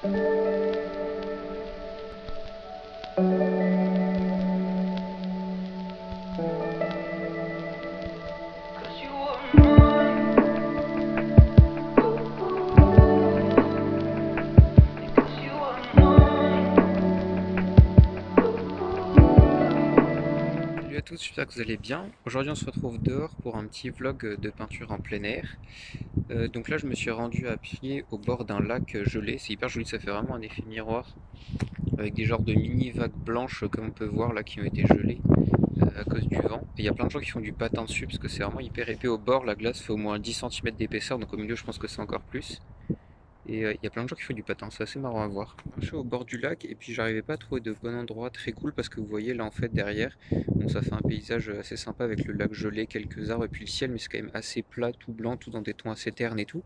Salut à tous, j'espère que vous allez bien. Aujourd'hui on se retrouve dehors pour un petit vlog de peinture en plein air. Donc là je me suis rendu à pied au bord d'un lac gelé, c'est hyper joli, ça fait vraiment un effet miroir avec des genres de mini vagues blanches comme on peut voir là qui ont été gelées à cause du vent. Et il y a plein de gens qui font du patin dessus parce que c'est vraiment hyper épais au bord, la glace fait au moins 10 cm d'épaisseur donc au milieu je pense que c'est encore plus. Et il y a plein de gens qui font du patin, c'est assez marrant à voir. Je suis au bord du lac et puis j'arrivais pas à trouver de bon endroit très cool parce que vous voyez là en fait derrière, bon, ça fait un paysage assez sympa avec le lac gelé, quelques arbres et puis le ciel, mais c'est quand même assez plat, tout blanc, tout dans des tons assez ternes et tout.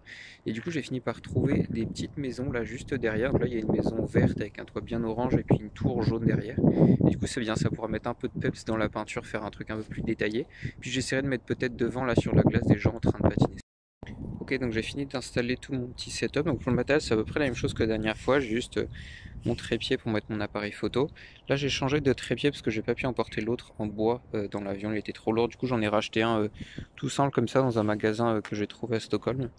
Et du coup j'ai fini par trouver des petites maisons là juste derrière. Donc là il y a une maison verte avec un toit bien orange et puis une tour jaune derrière. Et du coup c'est bien, ça pourra mettre un peu de peps dans la peinture, faire un truc un peu plus détaillé. Puis j'essaierai de mettre peut-être devant là sur la glace des gens en train de patiner. Ok, donc j'ai fini d'installer tout mon petit setup. Donc pour le matériel, c'est à peu près la même chose que la dernière fois, j'ai juste mon trépied pour mettre mon appareil photo. Là, j'ai changé de trépied parce que j'ai pas pu emporter l'autre en bois dans l'avion, il était trop lourd. Du coup, j'en ai racheté un tout simple comme ça dans un magasin que j'ai trouvé à Stockholm.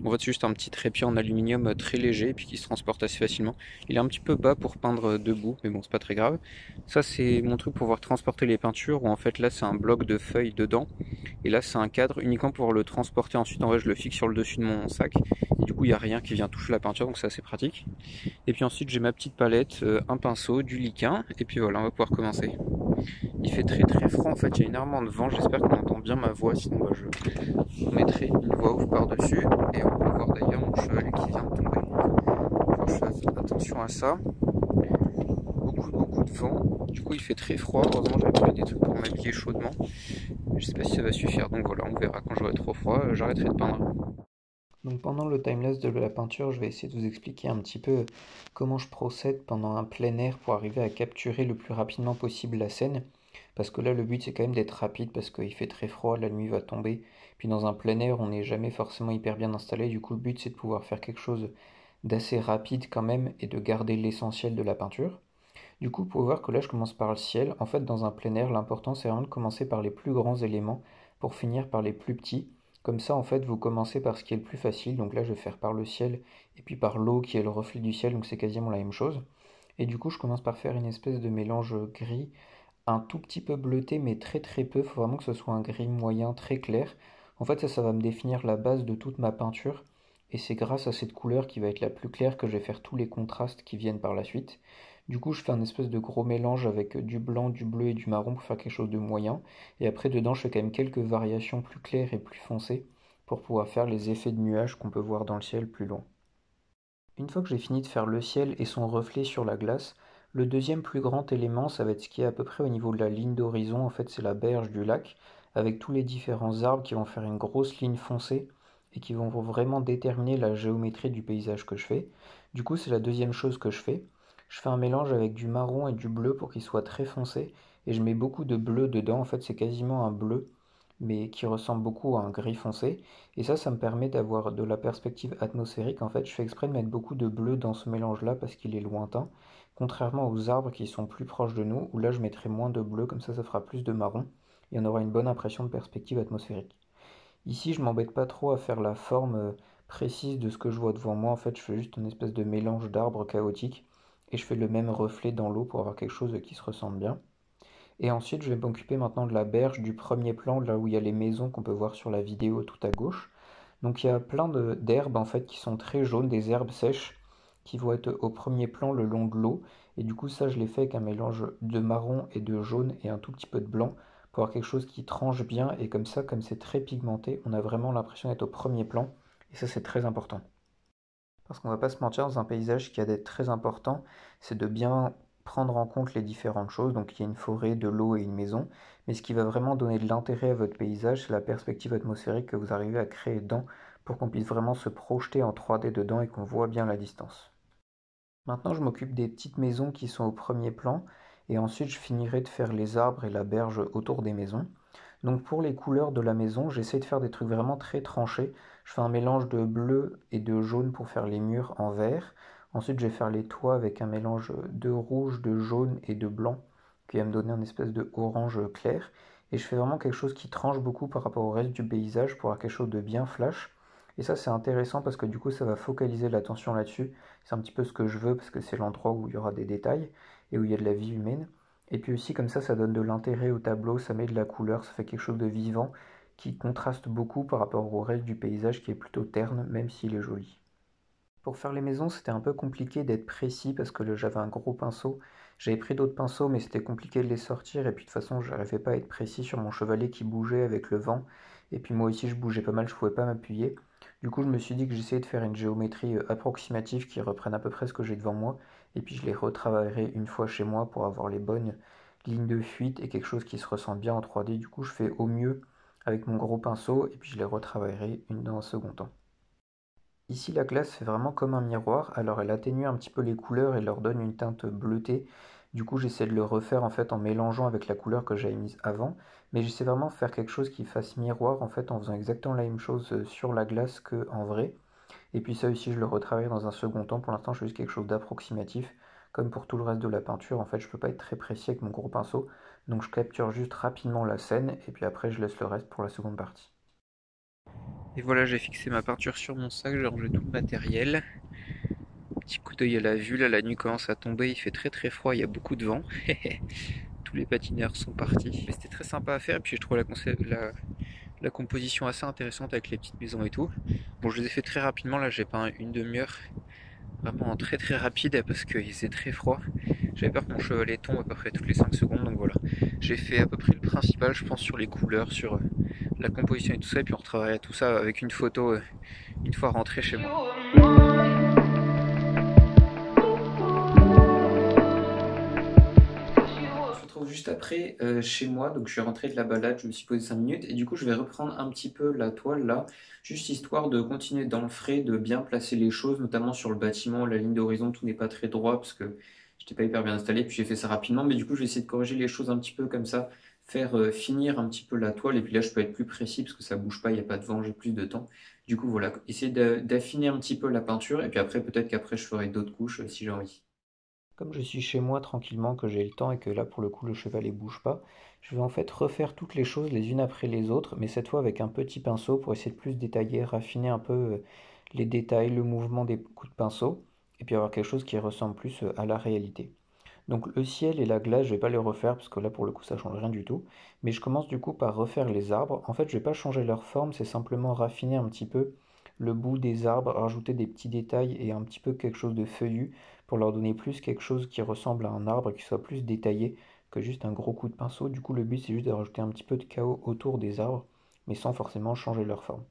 En fait, c'est juste un petit trépied en aluminium très léger et puis qui se transporte assez facilement. Il est un petit peu bas pour peindre debout, mais bon, c'est pas très grave. Ça, c'est mon truc pour pouvoir transporter les peintures où en fait là, c'est un bloc de feuilles dedans. Et là, c'est un cadre uniquement pour le transporter ensuite. En vrai, je le fixe sur le dessus de mon sac. Et du coup, il n'y a rien qui vient toucher la peinture, donc c'est assez pratique. Et puis ensuite, j'ai ma petite palette, un pinceau, du liquin. Et puis voilà, on va pouvoir commencer. Il fait très très froid en fait, il y a énormément de vent. J'espère qu'on entend bien ma voix, sinon bah, je mettrai une voix off par-dessus. Et on peut voir d'ailleurs mon chevalet qui vient de tomber. Alors, je fais attention à ça. Beaucoup de vent. Du coup, il fait très froid. Heureusement, j'ai pris des trucs pour m'habiller chaudement. Je sais pas si ça va suffire, donc voilà, on verra. Quand j'aurai trop froid, j'arrêterai de peindre. Donc pendant le timelapse de la peinture, je vais essayer de vous expliquer un petit peu comment je procède pendant un plein air pour arriver à capturer le plus rapidement possible la scène. Parce que là, le but c'est quand même d'être rapide parce qu'il fait très froid, la nuit va tomber. Puis dans un plein air, on n'est jamais forcément hyper bien installé. Du coup, le but c'est de pouvoir faire quelque chose d'assez rapide quand même et de garder l'essentiel de la peinture. Du coup, vous pouvez voir que là, je commence par le ciel. En fait, dans un plein air, l'important, c'est vraiment de commencer par les plus grands éléments pour finir par les plus petits. Comme ça, en fait, vous commencez par ce qui est le plus facile. Donc là, je vais faire par le ciel et puis par l'eau qui est le reflet du ciel. Donc c'est quasiment la même chose. Et du coup, je commence par faire une espèce de mélange gris, un tout petit peu bleuté, mais très très peu. Il faut vraiment que ce soit un gris moyen très clair. En fait, ça va me définir la base de toute ma peinture. Et c'est grâce à cette couleur qui va être la plus claire que je vais faire tous les contrastes qui viennent par la suite. Du coup, je fais un espèce de gros mélange avec du blanc, du bleu et du marron pour faire quelque chose de moyen. Et après, dedans, je fais quand même quelques variations plus claires et plus foncées pour pouvoir faire les effets de nuages qu'on peut voir dans le ciel plus loin. Une fois que j'ai fini de faire le ciel et son reflet sur la glace, le deuxième plus grand élément, ça va être ce qui est à peu près au niveau de la ligne d'horizon. En fait, c'est la berge du lac avec tous les différents arbres qui vont faire une grosse ligne foncée et qui vont vraiment déterminer la géométrie du paysage que je fais. Du coup, c'est la deuxième chose que je fais. Je fais un mélange avec du marron et du bleu pour qu'il soit très foncé et je mets beaucoup de bleu dedans. En fait, c'est quasiment un bleu mais qui ressemble beaucoup à un gris foncé. Et ça me permet d'avoir de la perspective atmosphérique. En fait, je fais exprès de mettre beaucoup de bleu dans ce mélange-là parce qu'il est lointain. Contrairement aux arbres qui sont plus proches de nous, où là je mettrai moins de bleu, comme ça fera plus de marron. Et on aura une bonne impression de perspective atmosphérique. Ici, je m'embête pas trop à faire la forme précise de ce que je vois devant moi. En fait, je fais juste une espèce de mélange d'arbres chaotique. Et je fais le même reflet dans l'eau pour avoir quelque chose qui se ressemble bien. Et ensuite, je vais m'occuper maintenant de la berge du premier plan, là où il y a les maisons qu'on peut voir sur la vidéo tout à gauche. Donc il y a plein d'herbes en fait qui sont très jaunes, des herbes sèches qui vont être au premier plan le long de l'eau. Et du coup ça je l'ai fait avec un mélange de marron et de jaune et un tout petit peu de blanc pour avoir quelque chose qui tranche bien. Et comme ça, comme c'est très pigmenté, on a vraiment l'impression d'être au premier plan. Et ça c'est très important. Parce qu'on va pas se mentir, dans un paysage qui a d'être très important, c'est de bien prendre en compte les différentes choses. Donc il y a une forêt, de l'eau et une maison. Mais ce qui va vraiment donner de l'intérêt à votre paysage, c'est la perspective atmosphérique que vous arrivez à créer dedans pour qu'on puisse vraiment se projeter en 3D dedans et qu'on voit bien la distance. Maintenant, je m'occupe des petites maisons qui sont au premier plan. Et ensuite, je finirai de faire les arbres et la berge autour des maisons. Donc pour les couleurs de la maison, j'essaie de faire des trucs vraiment très tranchés. Je fais un mélange de bleu et de jaune pour faire les murs en vert. Ensuite, je vais faire les toits avec un mélange de rouge, de jaune et de blanc qui va me donner un espèce de orange clair. Et je fais vraiment quelque chose qui tranche beaucoup par rapport au reste du paysage pour avoir quelque chose de bien flash. Et ça, c'est intéressant parce que du coup, ça va focaliser l'attention là-dessus. C'est un petit peu ce que je veux parce que c'est l'endroit où il y aura des détails et où il y a de la vie humaine. Et puis aussi, comme ça donne de l'intérêt au tableau, ça met de la couleur, ça fait quelque chose de vivant qui contraste beaucoup par rapport au reste du paysage qui est plutôt terne, même s'il est joli. Pour faire les maisons, c'était un peu compliqué d'être précis parce que j'avais un gros pinceau. J'avais pris d'autres pinceaux, mais c'était compliqué de les sortir. Et puis de toute façon, je n'arrivais pas à être précis sur mon chevalet qui bougeait avec le vent. Et puis moi aussi, je bougeais pas mal, je pouvais pas m'appuyer. Du coup, je me suis dit que j'essayais de faire une géométrie approximative qui reprenne à peu près ce que j'ai devant moi. Et puis je les retravaillerai une fois chez moi pour avoir les bonnes lignes de fuite et quelque chose qui se ressent bien en 3D. Du coup, je fais au mieux avec mon gros pinceau et puis je les retravaillerai dans un second temps. Ici, la glace fait vraiment comme un miroir, alors elle atténue un petit peu les couleurs et leur donne une teinte bleutée. Du coup, j'essaie de le refaire en fait en mélangeant avec la couleur que j'avais mise avant, mais j'essaie vraiment de faire quelque chose qui fasse miroir en fait en faisant exactement la même chose sur la glace qu'en vrai. Et puis ça aussi, je le retravaille dans un second temps. Pour l'instant, je fais juste quelque chose d'approximatif. Comme pour tout le reste de la peinture, en fait, je peux pas être très précis avec mon gros pinceau, donc je capture juste rapidement la scène et puis après, je laisse le reste pour la seconde partie. Et voilà, j'ai fixé ma peinture sur mon sac, j'ai rangé tout le matériel. Petit coup d'œil à la vue, là la nuit commence à tomber, il fait très très froid, il y a beaucoup de vent. Tous les patineurs sont partis. Mais c'était très sympa à faire et puis je trouve la composition assez intéressante avec les petites maisons et tout. Bon, je les ai fait très rapidement, là j'ai peint une demi-heure, vraiment très très rapide parce qu'il faisait très froid. J'avais peur que mon chevalet tombe à peu près toutes les 5 secondes, donc voilà. J'ai fait à peu près le principal, je pense, sur les couleurs, sur la composition et tout ça, et puis on retravaillera tout ça avec une photo une fois rentré chez moi. On se retrouve juste après chez moi, donc je suis rentré de la balade, je me suis posé 5 minutes et du coup je vais reprendre un petit peu la toile là, juste histoire de continuer dans le frais, de bien placer les choses, notamment sur le bâtiment, la ligne d'horizon, tout n'est pas très droit parce que j'étais pas hyper bien installé, puis j'ai fait ça rapidement, mais du coup je vais essayer de corriger les choses un petit peu comme ça, faire finir un petit peu la toile et puis là je peux être plus précis parce que ça bouge pas, il n'y a pas de vent, j'ai plus de temps. Du coup voilà, essayer d'affiner un petit peu la peinture et puis après peut-être qu'après je ferai d'autres couches si j'ai envie. Comme je suis chez moi tranquillement, que j'ai le temps et que là pour le coup le chevalet bouge pas, je vais en fait refaire toutes les choses les unes après les autres, mais cette fois avec un petit pinceau pour essayer de plus détailler, raffiner un peu les détails, le mouvement des coups de pinceau, et puis avoir quelque chose qui ressemble plus à la réalité. Donc le ciel et la glace, je vais pas les refaire parce que là pour le coup ça change rien du tout, mais je commence du coup par refaire les arbres. En fait je vais pas changer leur forme, c'est simplement raffiner un petit peu le bout des arbres, rajouter des petits détails et un petit peu quelque chose de feuillu pour leur donner plus quelque chose qui ressemble à un arbre, qui soit plus détaillé que juste un gros coup de pinceau. Du coup, le but, c'est juste de rajouter un petit peu de chaos autour des arbres, mais sans forcément changer leur forme.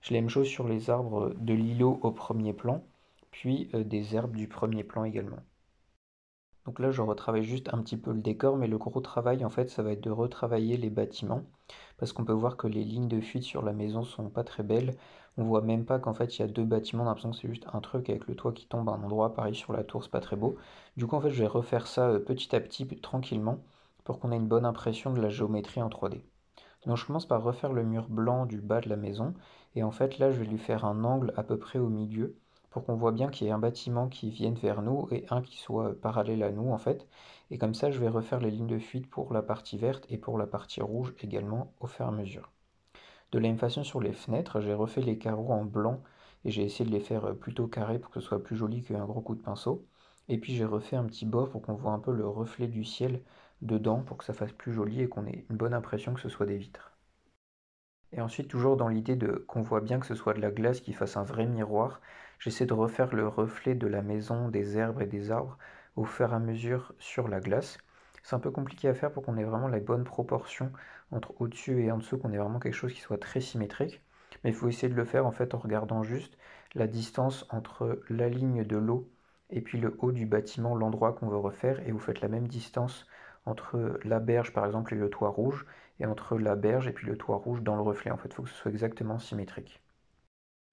Je fais la même chose sur les arbres de l'îlot au premier plan, puis des herbes du premier plan également. Donc là, je retravaille juste un petit peu le décor, mais le gros travail, en fait, ça va être de retravailler les bâtiments, parce qu'on peut voir que les lignes de fuite sur la maison sont pas très belles. On voit même pas qu'en fait, il y a deux bâtiments, on a l'impression que c'est juste un truc avec le toit qui tombe à un endroit, pareil sur la tour, c'est pas très beau. Du coup, en fait, je vais refaire ça petit à petit, tranquillement, pour qu'on ait une bonne impression de la géométrie en 3D. Donc je commence par refaire le mur blanc du bas de la maison, et en fait là je vais lui faire un angle à peu près au milieu, pour qu'on voit bien qu'il y ait un bâtiment qui vienne vers nous et un qui soit parallèle à nous en fait. Et comme ça je vais refaire les lignes de fuite pour la partie verte et pour la partie rouge également au fur et à mesure. De la même façon sur les fenêtres, j'ai refait les carreaux en blanc et j'ai essayé de les faire plutôt carrés pour que ce soit plus joli qu'un gros coup de pinceau. Et puis j'ai refait un petit bord pour qu'on voit un peu le reflet du ciel dedans pour que ça fasse plus joli et qu'on ait une bonne impression que ce soit des vitres. Et ensuite, toujours dans l'idée de qu'on voit bien que ce soit de la glace qui fasse un vrai miroir, j'essaie de refaire le reflet de la maison, des herbes et des arbres au fur et à mesure sur la glace. C'est un peu compliqué à faire pour qu'on ait vraiment la bonne proportion entre au-dessus et en dessous, qu'on ait vraiment quelque chose qui soit très symétrique. Mais il faut essayer de le faire en fait en regardant juste la distance entre la ligne de l'eau et puis le haut du bâtiment, l'endroit qu'on veut refaire, et vous faites la même distance entre la berge par exemple et le toit rouge, et entre la berge et puis le toit rouge dans le reflet. En fait, il faut que ce soit exactement symétrique.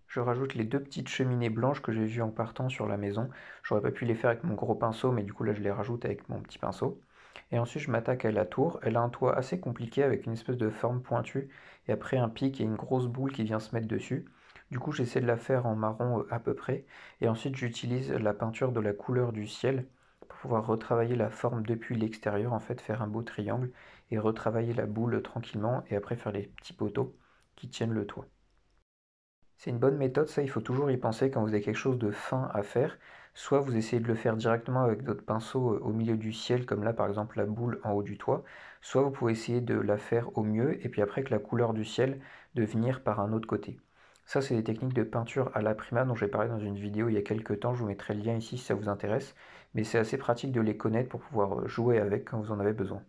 Je rajoute les deux petites cheminées blanches que j'ai vues en partant sur la maison. J'aurais pas pu les faire avec mon gros pinceau, mais du coup là je les rajoute avec mon petit pinceau. Et ensuite je m'attaque à la tour. Elle a un toit assez compliqué avec une espèce de forme pointue et après un pic et une grosse boule qui vient se mettre dessus. Du coup, j'essaie de la faire en marron à peu près. Et ensuite, j'utilise la peinture de la couleur du ciel pour pouvoir retravailler la forme depuis l'extérieur, en fait, faire un beau triangle et retravailler la boule tranquillement et après faire les petits poteaux qui tiennent le toit. C'est une bonne méthode, ça, il faut toujours y penser quand vous avez quelque chose de fin à faire. Soit vous essayez de le faire directement avec votre pinceau au milieu du ciel, comme là par exemple la boule en haut du toit. Soit vous pouvez essayer de la faire au mieux, et puis après avec la couleur du ciel, de venir par un autre côté. Ça, c'est des techniques de peinture à l'aprima dont j'ai parlé dans une vidéo il y a quelques temps. Je vous mettrai le lien ici si ça vous intéresse. Mais c'est assez pratique de les connaître pour pouvoir jouer avec quand vous en avez besoin.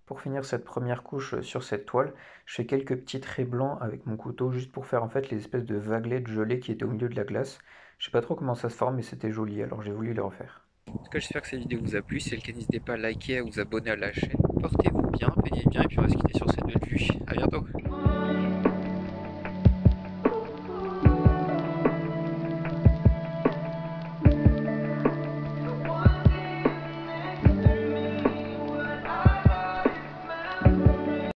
Pour finir cette première couche sur cette toile, je fais quelques petits traits blancs avec mon couteau juste pour faire en fait les espèces de vaguelettes gelées qui étaient au milieu de la glace. Je sais pas trop comment ça se forme mais c'était joli alors j'ai voulu le refaire. En tout cas j'espère que cette vidéo vous a plu, si c'est le cas n'hésitez pas à liker et à vous abonner à la chaîne. Portez-vous bien, peignez bien et puis on va se quitter sur cette belle vue. A bientôt.